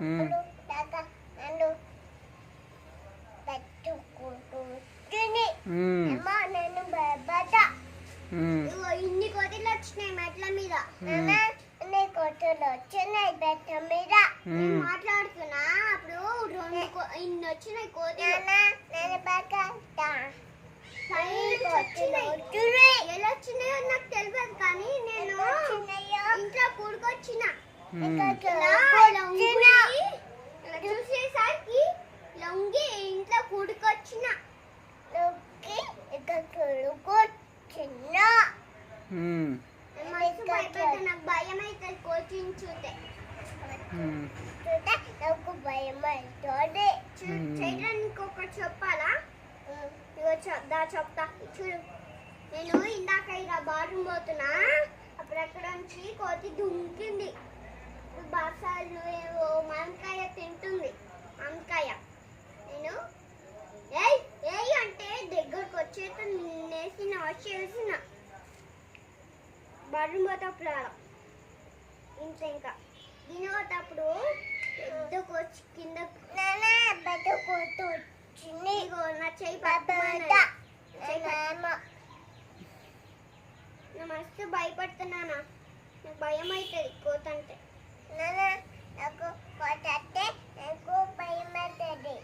నన్ను పెట్టుకుంటుంది నేను భయపడ్డ ఇన్ని కోతులు వచ్చినాయి మెట్ల మీద అన్ని కోతులు వచ్చినాయి బెట్ట మీద మాట్లాడుతున్నా అప్పుడు ఇన్ని వచ్చినాయి కోతులు నేను భయపడ్డా ఎలా వచ్చినాయో నాకు తెలియదు కానీ నేను ఇంట్లో కూడుకొచ్చిన చూసేసరికి లొంగి ఇంట్లో కూడుకొచ్చిన నాకు భయం అవుతుంది కోచింగ్ చూస్తే నాకు భయం అవుతుంది చేయడానికి ఒకటి చెప్పాలా చెప్తా చూడు నేను ఇందాక ఇలా బాత్రూమ్ పోతున్నా అప్పుడు అక్కడ నుంచి కోతి దుంకింది బాసాలు ఏవో మామిడికాయ తింటుంది మామిడికాయ నేను ఏయ్ ఏయ్ అంటే దగ్గరకు వచ్చేట నేసిన వచ్చేసిన బాత్రూమ్ పోతప్పుడు అలా ఇంకా దీని పోతప్పుడు పెద్ద కోచి కింద పెద్ద కోత వచ్చింది నా చెయ్యి నేను మస్తు భయపడుతున్నానా నాకు భయం అవుతుంది కోత అంటే నాకు కోత అంటే నాకు భయం అవుతుంది